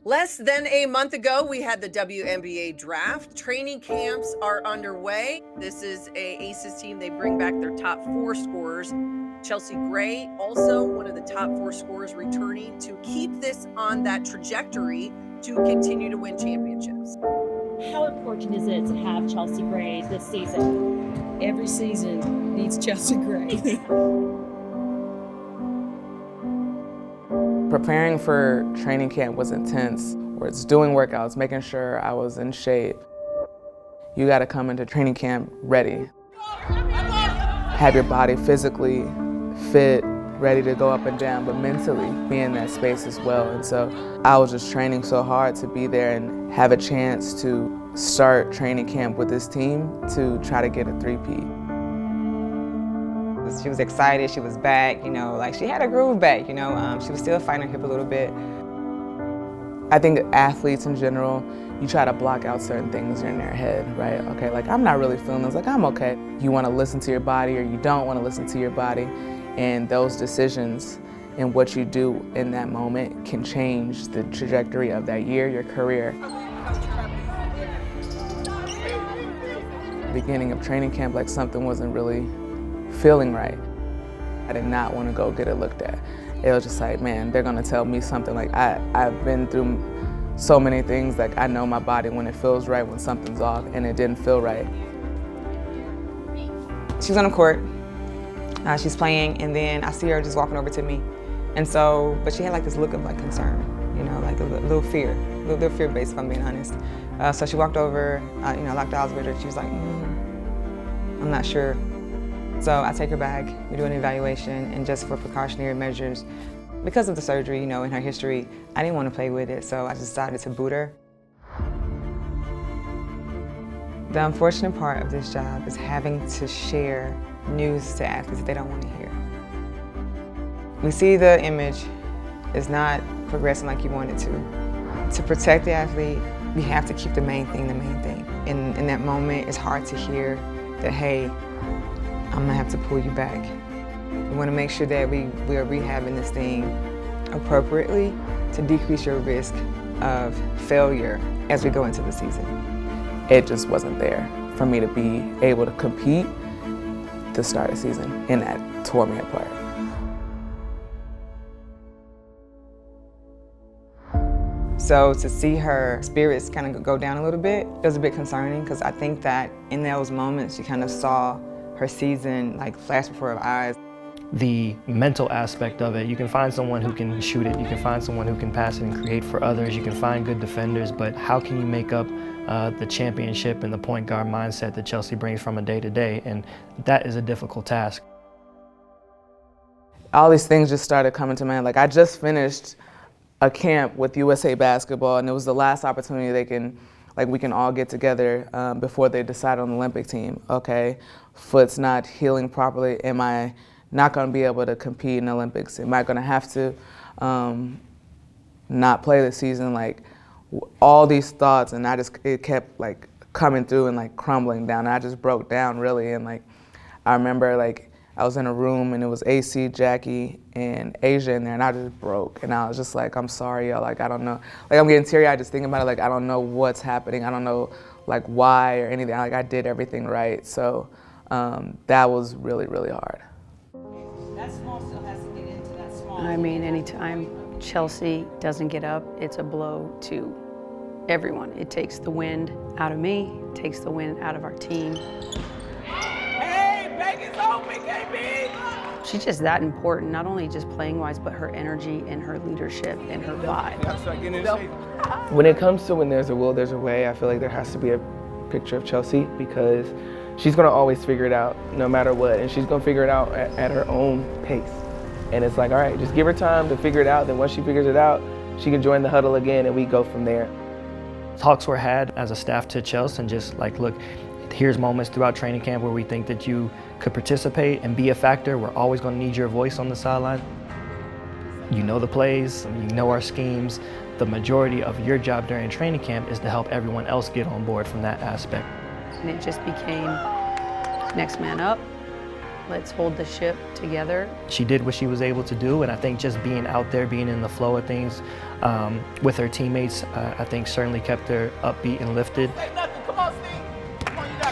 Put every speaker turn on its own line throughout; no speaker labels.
Less than a month ago, we had the WNBA draft. Training camps are underway. This is a Aces team. They bring back their top 4 scorers. Chelsea Gray, also one of the top 4 scorers, returning to keep this on that trajectory to continue to win championships.
How important is it to have Chelsea Gray this season?
Every season needs Chelsea Gray.
Preparing for training camp was intense. Where it's doing workouts, making sure I was in shape. You gotta come into training camp ready. Have your body physically fit, ready to go up and down, but mentally be in that space as well. And so I was just training so hard to be there and have a chance to start training camp with this team to try to get a three-peat.
She was excited, she was back, like she had her groove back, she was still fighting her hip a little bit.
I think athletes in general, you try to block out certain things in their head, right? Okay, like I'm not really feeling this, like I'm okay. You want to listen to your body or you don't want to listen to your body, and those decisions and what you do in that moment can change the trajectory of that year, your career. Beginning of training camp, like something wasn't really feeling right. I did not want to go get it looked at. It was just like, man, they're gonna tell me something. Like I've been through so many things, like I know my body when it feels right, when something's off, and it didn't feel right.
She was on the court, she's playing, and then I see her just walking over to me. And so, but she had like this look of like concern, like a little fear, a little fear-based if I'm being honest. So she walked over, locked eyes with her. She was like, I'm not sure. So I take her back, we do an evaluation, and just for precautionary measures, because of the surgery, in her history, I didn't want to play with it, so I decided to boot her. The unfortunate part of this job is having to share news to athletes that they don't want to hear. We see the image is not progressing like you want it to. To protect the athlete, we have to keep the main thing the main thing. In that moment, it's hard to hear that, hey, I'm gonna have to pull you back. We wanna make sure that we are rehabbing this thing appropriately to decrease your risk of failure as we go into the season.
It just wasn't there for me to be able to compete to start a season, and that tore me apart.
So to see her spirits kind of go down a little bit, it was a bit concerning, because I think that in those moments she kind of saw her season like flash before her eyes.
The mental aspect of it, you can find someone who can shoot it, you can find someone who can pass it and create for others, you can find good defenders, but how can you make up the championship and the point guard mindset that Chelsea brings from a day to day, and that is a difficult task.
All these things just started coming to mind. Like I just finished a camp with USA Basketball, and it was the last opportunity we can all get together before they decide on the Olympic team. Okay, foot's not healing properly. Am I not going to be able to compete in the Olympics? Am I going to have to not play the season? Like all these thoughts, and it kept like coming through and like crumbling down. And I just broke down really, and like I remember like I was in a room and it was AC, Jackie, and Asia in there, and I just broke. And I was just like, I'm sorry, y'all. Like I don't know. Like I'm getting teary-eyed just thinking about it. Like I don't know what's happening. I don't know like why or anything. Like I did everything right. So that was really, really hard.
That small still has to get into that small.
I mean, anytime Chelsea doesn't get up, it's a blow to everyone. It takes the wind out of me, it takes the wind out of our team.
Hey, Vegas open, KB!
She's just that important, not only just playing-wise, but her energy and her leadership and her vibe.
When it comes to when there's a will, there's a way, I feel like there has to be a picture of Chelsea, because she's gonna always figure it out no matter what, and she's gonna figure it out at her own pace. And it's like, all right, just give her time to figure it out, then once she figures it out, she can join the huddle again and we go from there.
Talks were had as a staff to Chelsea, and just like, look, here's moments throughout training camp where we think that you could participate and be a factor. We're always gonna need your voice on the sideline. You know the plays, you know our schemes. The majority of your job during training camp is to help everyone else get on board from that aspect.
And it just became next man up, Let's hold the ship together.
She did what she was able to do, and I think just being out there, being in the flow of things with her teammates, I think certainly kept her upbeat and lifted.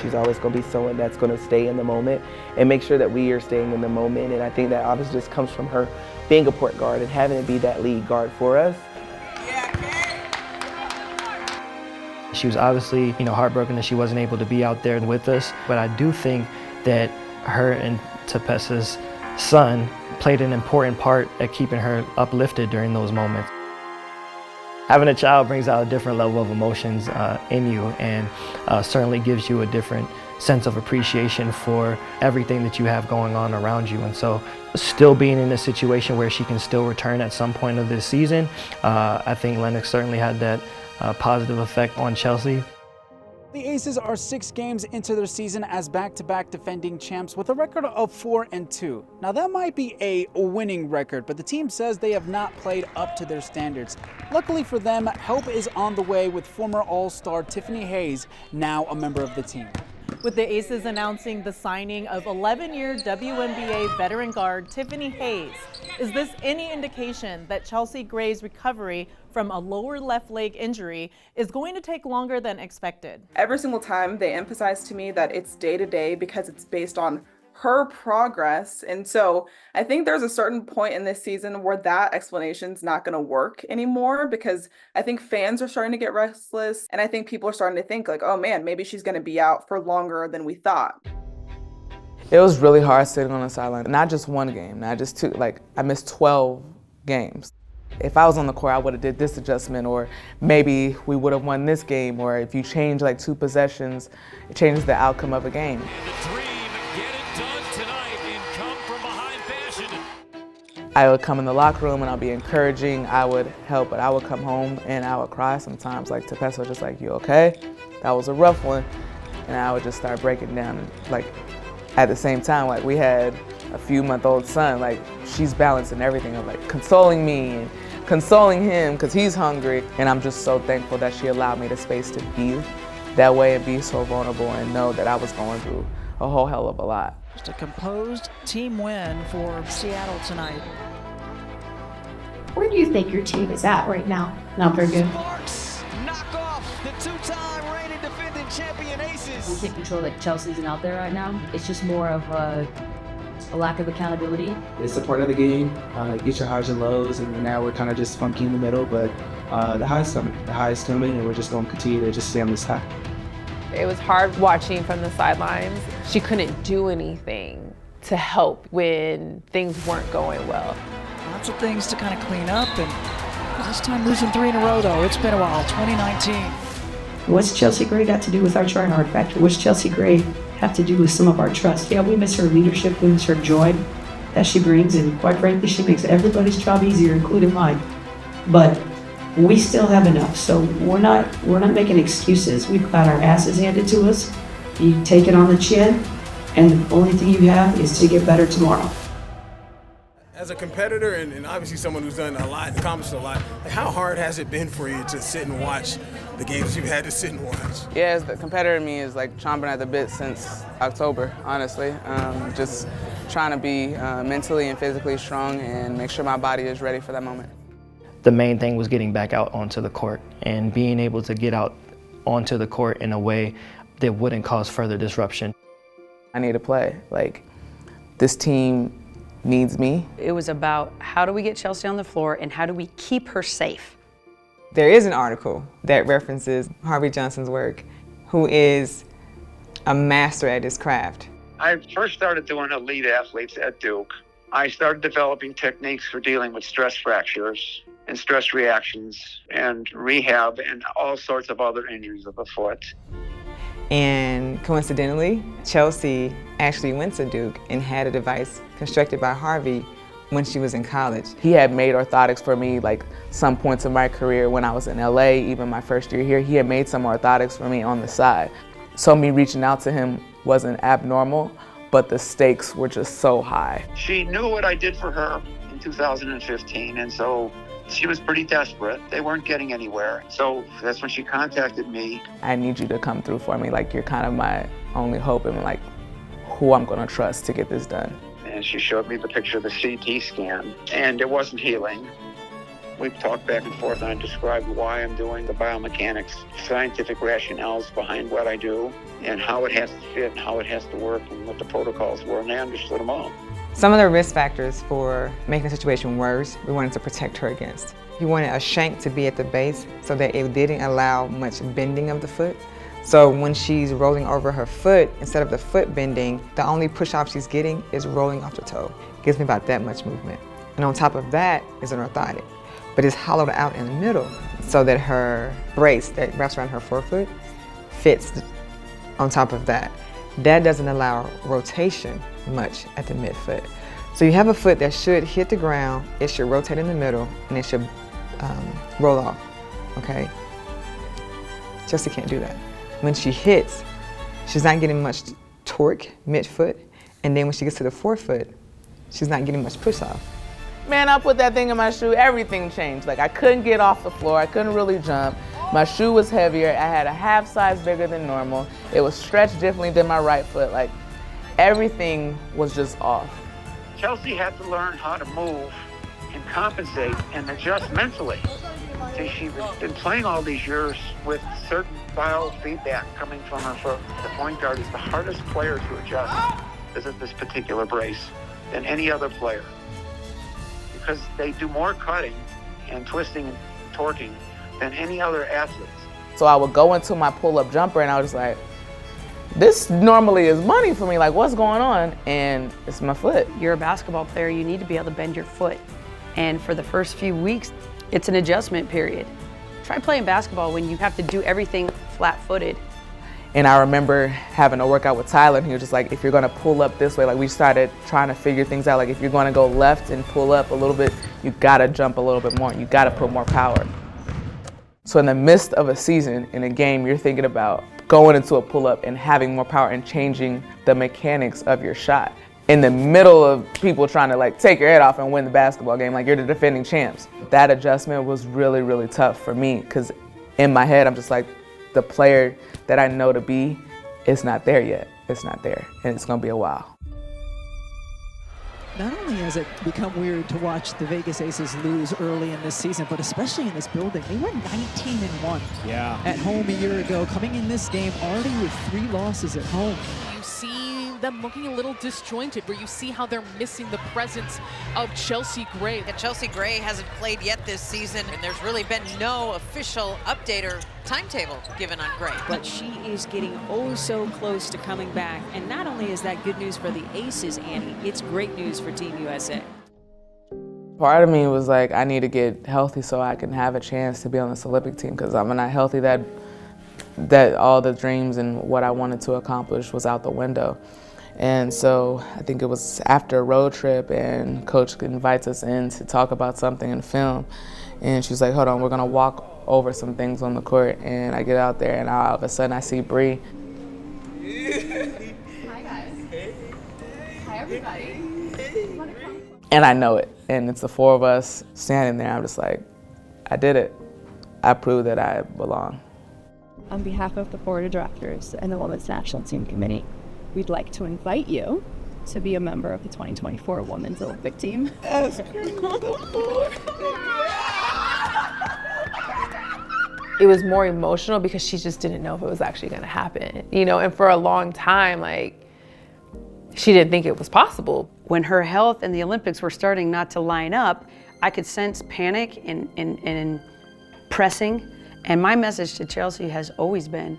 She's always going to be someone that's going to stay in the moment and make sure that we are staying in the moment. And I think that obviously just comes from her being a point guard and having to be that lead guard for us.
She was obviously, heartbroken that she wasn't able to be out there with us, but I do think that her and Tepessa's son played an important part at keeping her uplifted during those moments. Having a child brings out a different level of emotions in you, and certainly gives you a different sense of appreciation for everything that you have going on around you. And so still being in a situation where she can still return at some point of this season, I think Lennox certainly had that positive effect on Chelsea.
The Aces are 6 games into their season as back-to-back defending champs with a record of 4-2. Now that might be a winning record, but the team says they have not played up to their standards. Luckily for them, help is on the way with former All-Star Tiffany Hayes, now a member of the team.
With the Aces announcing the signing of 11-year WNBA veteran guard Tiffany Hayes. Is this any indication that Chelsea Gray's recovery from a lower left leg injury is going to take longer than expected?
Every single time they emphasize to me that it's day to day because it's based on her progress. And so I think there's a certain point in this season where that explanation's not going to work anymore, because I think fans are starting to get restless. And I think people are starting to think like, oh man, maybe she's going to be out for longer than we thought.
It was really hard sitting on the sideline. Not just one game, not just two. Like, I missed 12 games. If I was on the court, I would have did this adjustment, or maybe we would have won this game, or if you change like 2 possessions, it changes the outcome of a game. I would come in the locker room and I'll be encouraging, I would help, but I would come home and I would cry sometimes. Like Tepessa was just like, you okay? That was a rough one. And I would just start breaking down. And like at the same time, like we had a few-month-old son, like she's balancing everything of like consoling me and consoling him because he's hungry. And I'm just so thankful that she allowed me the space to be that way and be so vulnerable and know that I was going through a whole hell of a lot.
Just a composed team win for Seattle tonight.
Where do you think your team is at right now? Not very good.
Sparks knock off the 2-time reigning defending champion Aces.
We can't control that Chelsea's not out there right now. It's just more of a lack of accountability.
It's a part of the game. Get your highs and lows, and now we're kind of just funky in the middle, but the high's coming. The high's coming, and we're just going to continue to just stay on this high.
It was hard watching from the sidelines. She couldn't do anything to help when things weren't going well.
Lots of things to kind of clean up, and this time losing 3 in a row though. It's been a while, 2019.
What's Chelsea Gray got to do with our try-hard factor? What's Chelsea Gray have to do with some of our trust? Yeah, we miss her leadership, we miss her joy that she brings, and quite frankly, she makes everybody's job easier, including mine. But we still have enough, so we're not making excuses. We've got our asses handed to us. You take it on the chin, and the only thing you have is to get better tomorrow.
As a competitor and obviously someone who's done a lot, accomplished a lot, like how hard has it been for you to sit and watch the games you've had to sit and watch?
Yeah, the competitor in me is like chomping at the bit since October, honestly. Just trying to be mentally and physically strong and make sure my body is ready for that moment.
The main thing was getting back out onto the court and being able to get out onto the court in a way that wouldn't cause further disruption.
I need to play. Like, this team needs me.
It was about how do we get Chelsea on the floor and how do we keep her safe.
There is an article that references Harvey Johnson's work, who is a master at his craft.
I first started doing elite athletes at Duke. I started developing techniques for dealing with stress fractures and stress reactions and rehab and all sorts of other injuries of the foot.
And coincidentally, Chelsea actually went to Duke and had a device constructed by Harvey when she was in college.
He had made orthotics for me like some points in my career when I was in LA, even my first year here. He had made some orthotics for me on the side. So me reaching out to him wasn't abnormal, but the stakes were just so high.
She knew what I did for her in 2015, and so she was pretty desperate. They weren't getting anywhere. So that's when she contacted me.
I need you to come through for me. Like, you're kind of my only hope. And like, who I'm gonna trust to get this done.
And she showed me the picture of the CT scan, and it wasn't healing. We've talked back and forth, and I described why I'm doing the biomechanics, scientific rationales behind what I do, and how it has to fit, and how it has to work, and what the protocols were, and I understood them all.
Some of the risk factors for making the situation worse, we wanted to protect her against. We wanted a shank to be at the base so that it didn't allow much bending of the foot. So when she's rolling over her foot, instead of the foot bending, the only push-off she's getting is rolling off the toe. Gives me about that much movement. And on top of that is an orthotic, but it's hollowed out in the middle so that her brace that wraps around her forefoot fits on top of that. That doesn't allow rotation much at the midfoot. So you have a foot that should hit the ground, it should rotate in the middle, and it should roll off, okay? Chelsea can't do that. When she hits, she's not getting much torque midfoot, and then when she gets to the forefoot, she's not getting much push off.
Man, I put that thing in my shoe, everything changed. Like, I couldn't get off the floor, I couldn't really jump. My shoe was heavier, I had a half size bigger than normal. It was stretched differently than my right foot. Like, everything was just off.
Chelsea had to learn how to move and compensate and adjust mentally. See, she's been playing all these years with certain biofeedback coming from her foot. The point guard is the hardest player to adjust with this particular brace than any other player, because they do more cutting and twisting and torquing than any other athletes.
So I would go into my pull-up jumper and I was just like, this normally is money for me, like what's going on? And it's my foot.
You're a basketball player, you need to be able to bend your foot. And for the first few weeks, it's an adjustment period. Try playing basketball when you have to do everything flat-footed.
And I remember having a workout with Tyler, and he was just like, if you're gonna pull up this way, like we started trying to figure things out, like if you're gonna go left and pull up a little bit, you gotta jump a little bit more, you gotta put more power. So in the midst of a season, in a game, you're thinking about going into a pull-up and having more power and changing the mechanics of your shot. In the middle of people trying to like take your head off and win the basketball game, like you're the defending champs. That adjustment was really, really tough for me, because in my head, I'm just like, the player that I know to be, it's not there yet. It's not there, and it's gonna be a while.
Not only has it become weird to watch the Vegas Aces lose early in this season, but especially in this building. They were 19-1 at home a year ago, coming in this game already with 3 losses at home.
You see them looking a little disjointed, where you see how they're missing the presence of Chelsea Gray.
And Chelsea Gray hasn't played yet this season, and there's really been no official update or timetable given on Gray.
But she is getting oh so close to coming back. And not only is that good news for the Aces, Annie, it's great news for Team USA.
Part of me was like, I need to get healthy so I can have a chance to be on this Olympic team, because I'm not healthy, that all the dreams and what I wanted to accomplish was out the window. And so I think it was after a road trip, and Coach invites us in to talk about something in film. And she's like, hold on, we're gonna walk over some things on the court. And I get out there, and all of a sudden I see Bree.
Hi guys. Hi everybody.
And I know it. And it's the 4 of us standing there. I'm just like, I did it. I proved that I belong.
On behalf of the Board of Directors and the Women's National Team Committee, we'd like to invite you to be a member of the 2024 Women's Olympic Team.
It was more emotional because she just didn't know if it was actually gonna happen, you know, and for a long time, like, she didn't think it was possible.
When her health and the Olympics were starting not to line up, I could sense panic and pressing. And my message to Chelsea has always been,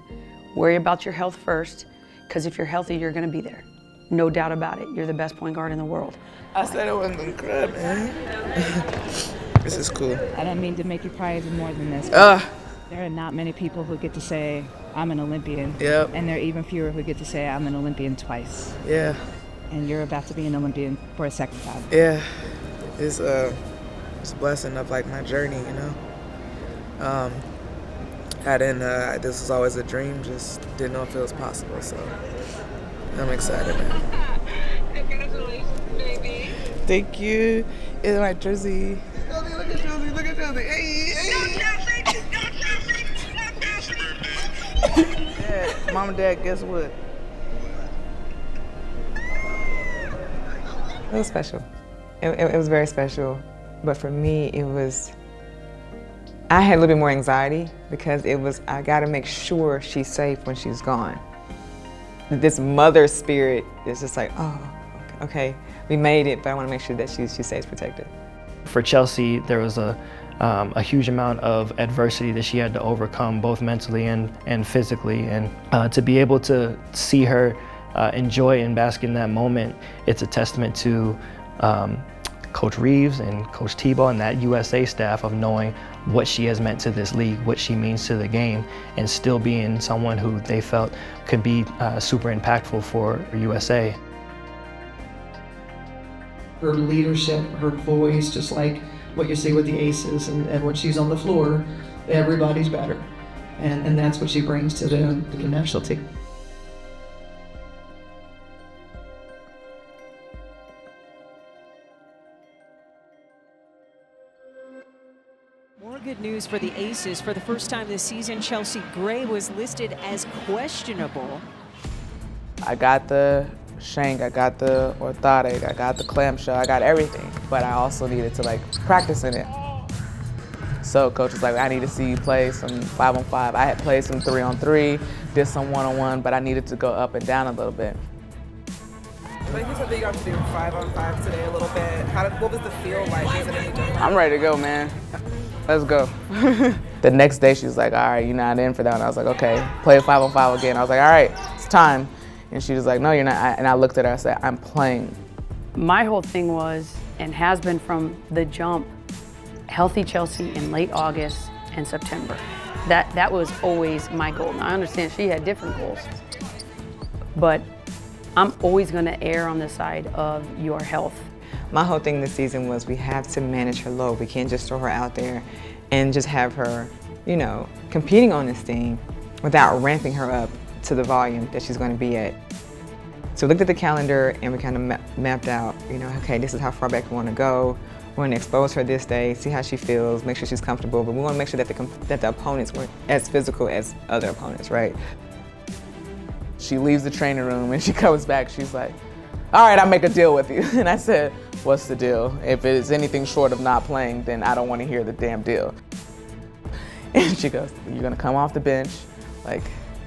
worry about your health first, because if you're healthy, you're gonna be there. No doubt about it. You're the best point guard in the world.
I said I wasn't gonna cry, man. This is cool.
I don't mean to make you cry even more than this. There are not many people who get to say, I'm an Olympian.
Yep.
And there are even fewer who get to say, I'm an Olympian twice.
Yeah.
And you're about to be an Olympian for a second time.
Yeah. It's a blessing of like my journey, you know. I didn't, this was always a dream, just didn't know if it was possible, so I'm excited, man.
Congratulations, baby.
Thank you. It's my jersey. Look at Josie, look at Josie. Hey, hey. Yeah, Mom and Dad, guess what?
It was special. It was very special. But for me, I had a little bit more anxiety because I gotta make sure she's safe when she's gone. This mother spirit is just like, oh, okay, we made it, but I wanna make sure that she stays protected.
For Chelsea, there was a huge amount of adversity that she had to overcome, both mentally and physically. And to be able to see her enjoy and bask in that moment, it's a testament to Coach Reeves and Coach Tebow and that USA staff of knowing what she has meant to this league, what she means to the game, and still being someone who they felt could be super impactful for USA.
Her leadership, her voice, just like what you see with the Aces, and when she's on the floor, everybody's better. And that's what she brings to the national team.
More good news for the Aces. For the first time this season, Chelsea Gray was listed as questionable.
I got the shank, I got the orthotic, I got the clamshell, I got everything, but I also needed to practice in it. So coach was like, I need to see you play some 5-on-5. I had played some 3-on-3, did some 1-on-1, but I needed to go up and down a little bit.
Like you said that you got to do 5-on-5 today a little bit. What was the feel like? Is it any different?
I'm ready to go, man. Let's go. The next day she was like, all right, you're not in for that. And I was like, okay, play 5-on-5 again. I was like, all right, it's time. And she was like, no, you're not. And I looked at her, I said, I'm playing.
My whole thing was, and has been from the jump, healthy Chelsea in late August and September. That was always my goal. Now, I understand she had different goals, but I'm always gonna err on the side of your health.
My whole thing this season was we have to manage her load. We can't just throw her out there and just have her, competing on this team without ramping her up to the volume that she's going to be at. So we looked at the calendar and we kind of mapped out, okay, this is how far back we want to go. We're going to expose her this day, see how she feels, make sure she's comfortable, but we want to make sure that the opponents weren't as physical as other opponents, right?
She leaves the training room and she comes back, she's like, all right, I'll make a deal with you. And I said, what's the deal? If it is anything short of not playing, then I don't want to hear the damn deal. And she goes, you're going to come off the bench,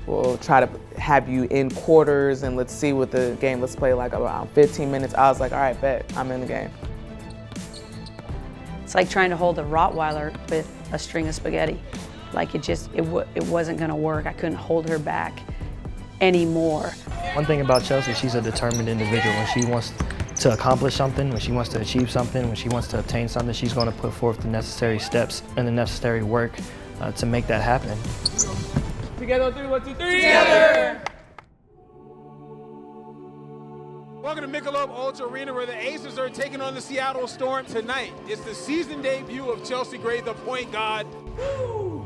we'll try to have you in quarters and let's see what the game, let's play around 15 minutes. I was like, all right, bet, I'm in the game.
It's like trying to hold a Rottweiler with a string of spaghetti. It wasn't gonna work. I couldn't hold her back anymore.
One thing about Chelsea, she's a determined individual. When she wants to accomplish something, when she wants to achieve something, when she wants to obtain something, she's gonna put forth the necessary steps and the necessary work to make that happen.
Together on 3, 1, 2, 3. Together! Welcome to Michelob Ultra Arena, where the Aces are taking on the Seattle Storm tonight. It's the season debut of Chelsea Gray, the point guard. Woo!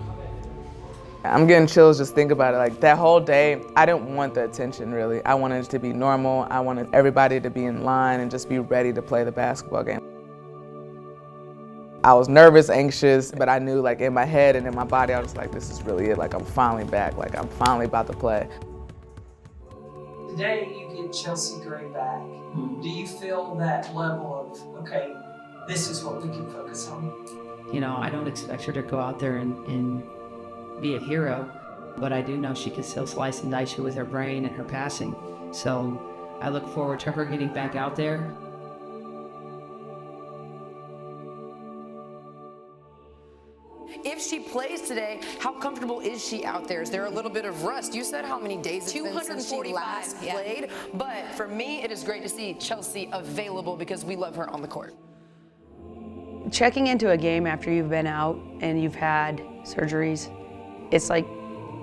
I'm getting chills just think about it. That whole day, I didn't want the attention really. I wanted it to be normal. I wanted everybody to be in line and just be ready to play the basketball game. I was nervous, anxious, but I knew in my head and in my body, I was like, this is really it. I'm finally back. I'm finally about to play.
Today you get Chelsea Gray back. Do you feel that level of, okay, this is what we can focus on?
I don't expect her to go out there and be a hero, but I do know she can still slice and dice you with her brain and her passing. So I look forward to her getting back out there.
If she plays today, how comfortable is she out there? Is there a little bit of rust? You said how many days it's been since she last played, but for me, it is great to see Chelsea available because we love her on the court.
Checking into a game after you've been out and you've had surgeries, it's like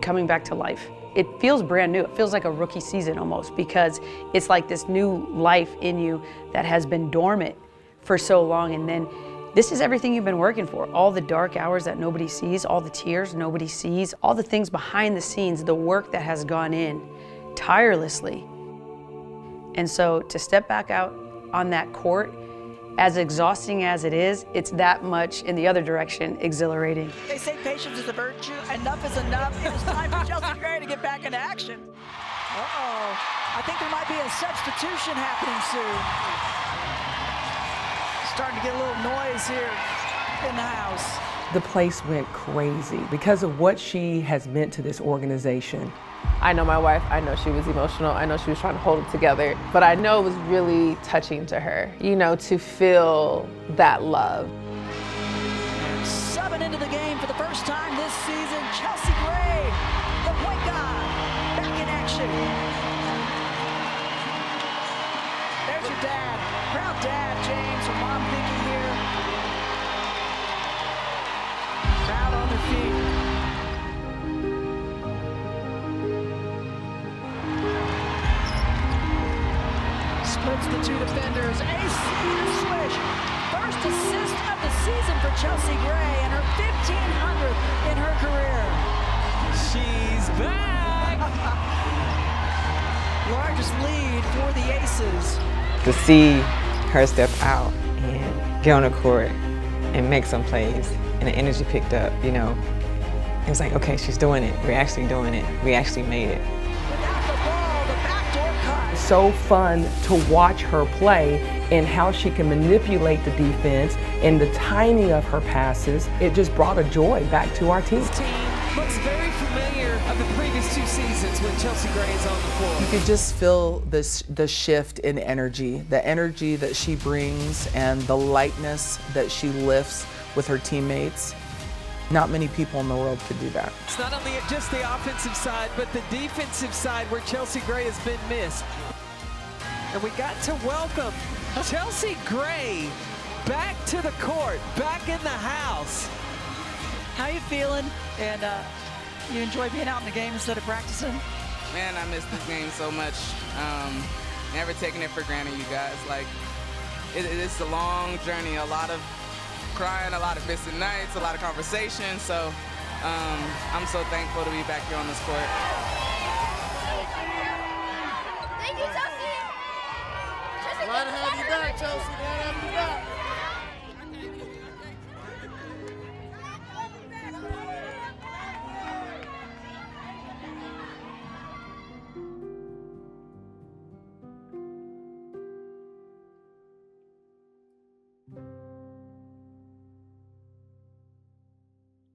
coming back to life. It feels brand new. It feels like a rookie season almost because it's like this new life in you that has been dormant for so long, and then this is everything you've been working for. All the dark hours that nobody sees, all the tears nobody sees, all the things behind the scenes, the work that has gone in tirelessly. And so to step back out on that court, as exhausting as it is, it's that much in the other direction exhilarating.
They say patience is a virtue. Enough is enough. It is time for Chelsea Gray to get back into action. Uh-oh. I think there might be a substitution happening soon. starting to get a little noise here in the house.
The place went crazy because of what she has meant to this organization.
I know my wife, I know she was emotional, I know she was trying to hold it together, but I know it was really touching to her, you know, to feel that love.
And subbing into the game for the first time this season, Chelsea Gray, the point guard, back in action. There's your dad, proud dad, James, her mom Vicky here. Crowd on their feet. Splits the two defenders. Ace and a swish. First assist of the season for Chelsea Gray and her 1500th in her career. She's back. Largest lead for the Aces.
To see her step out and get on the court and make some plays and the energy picked up, you know, it was like, okay, she's doing it. We're actually doing it. We actually made it.
So fun to watch her play and how she can manipulate the defense and the timing of her passes. It just brought a joy back to our team.
This team looks very familiar of the previous 2 seasons when Chelsea Gray is on the floor.
You could just feel the shift in energy, the energy that she brings and the lightness that she lifts with her teammates. Not many people in the world could do that.
It's not only just the offensive side, but the defensive side where Chelsea Gray has been missed. And we got to welcome Chelsea Gray back to the court, back in the house.
How you feeling? And you enjoy being out in the game instead of practicing?
Man, I miss this game so much. Never taking it for granted, you guys. Like, it's a long journey, a lot of crying, a lot of missing nights, a lot of conversations. So I'm so thankful to be back here on this court.
Thank you, Chelsea.
Glad to have you back, Chelsea. Glad to have you back.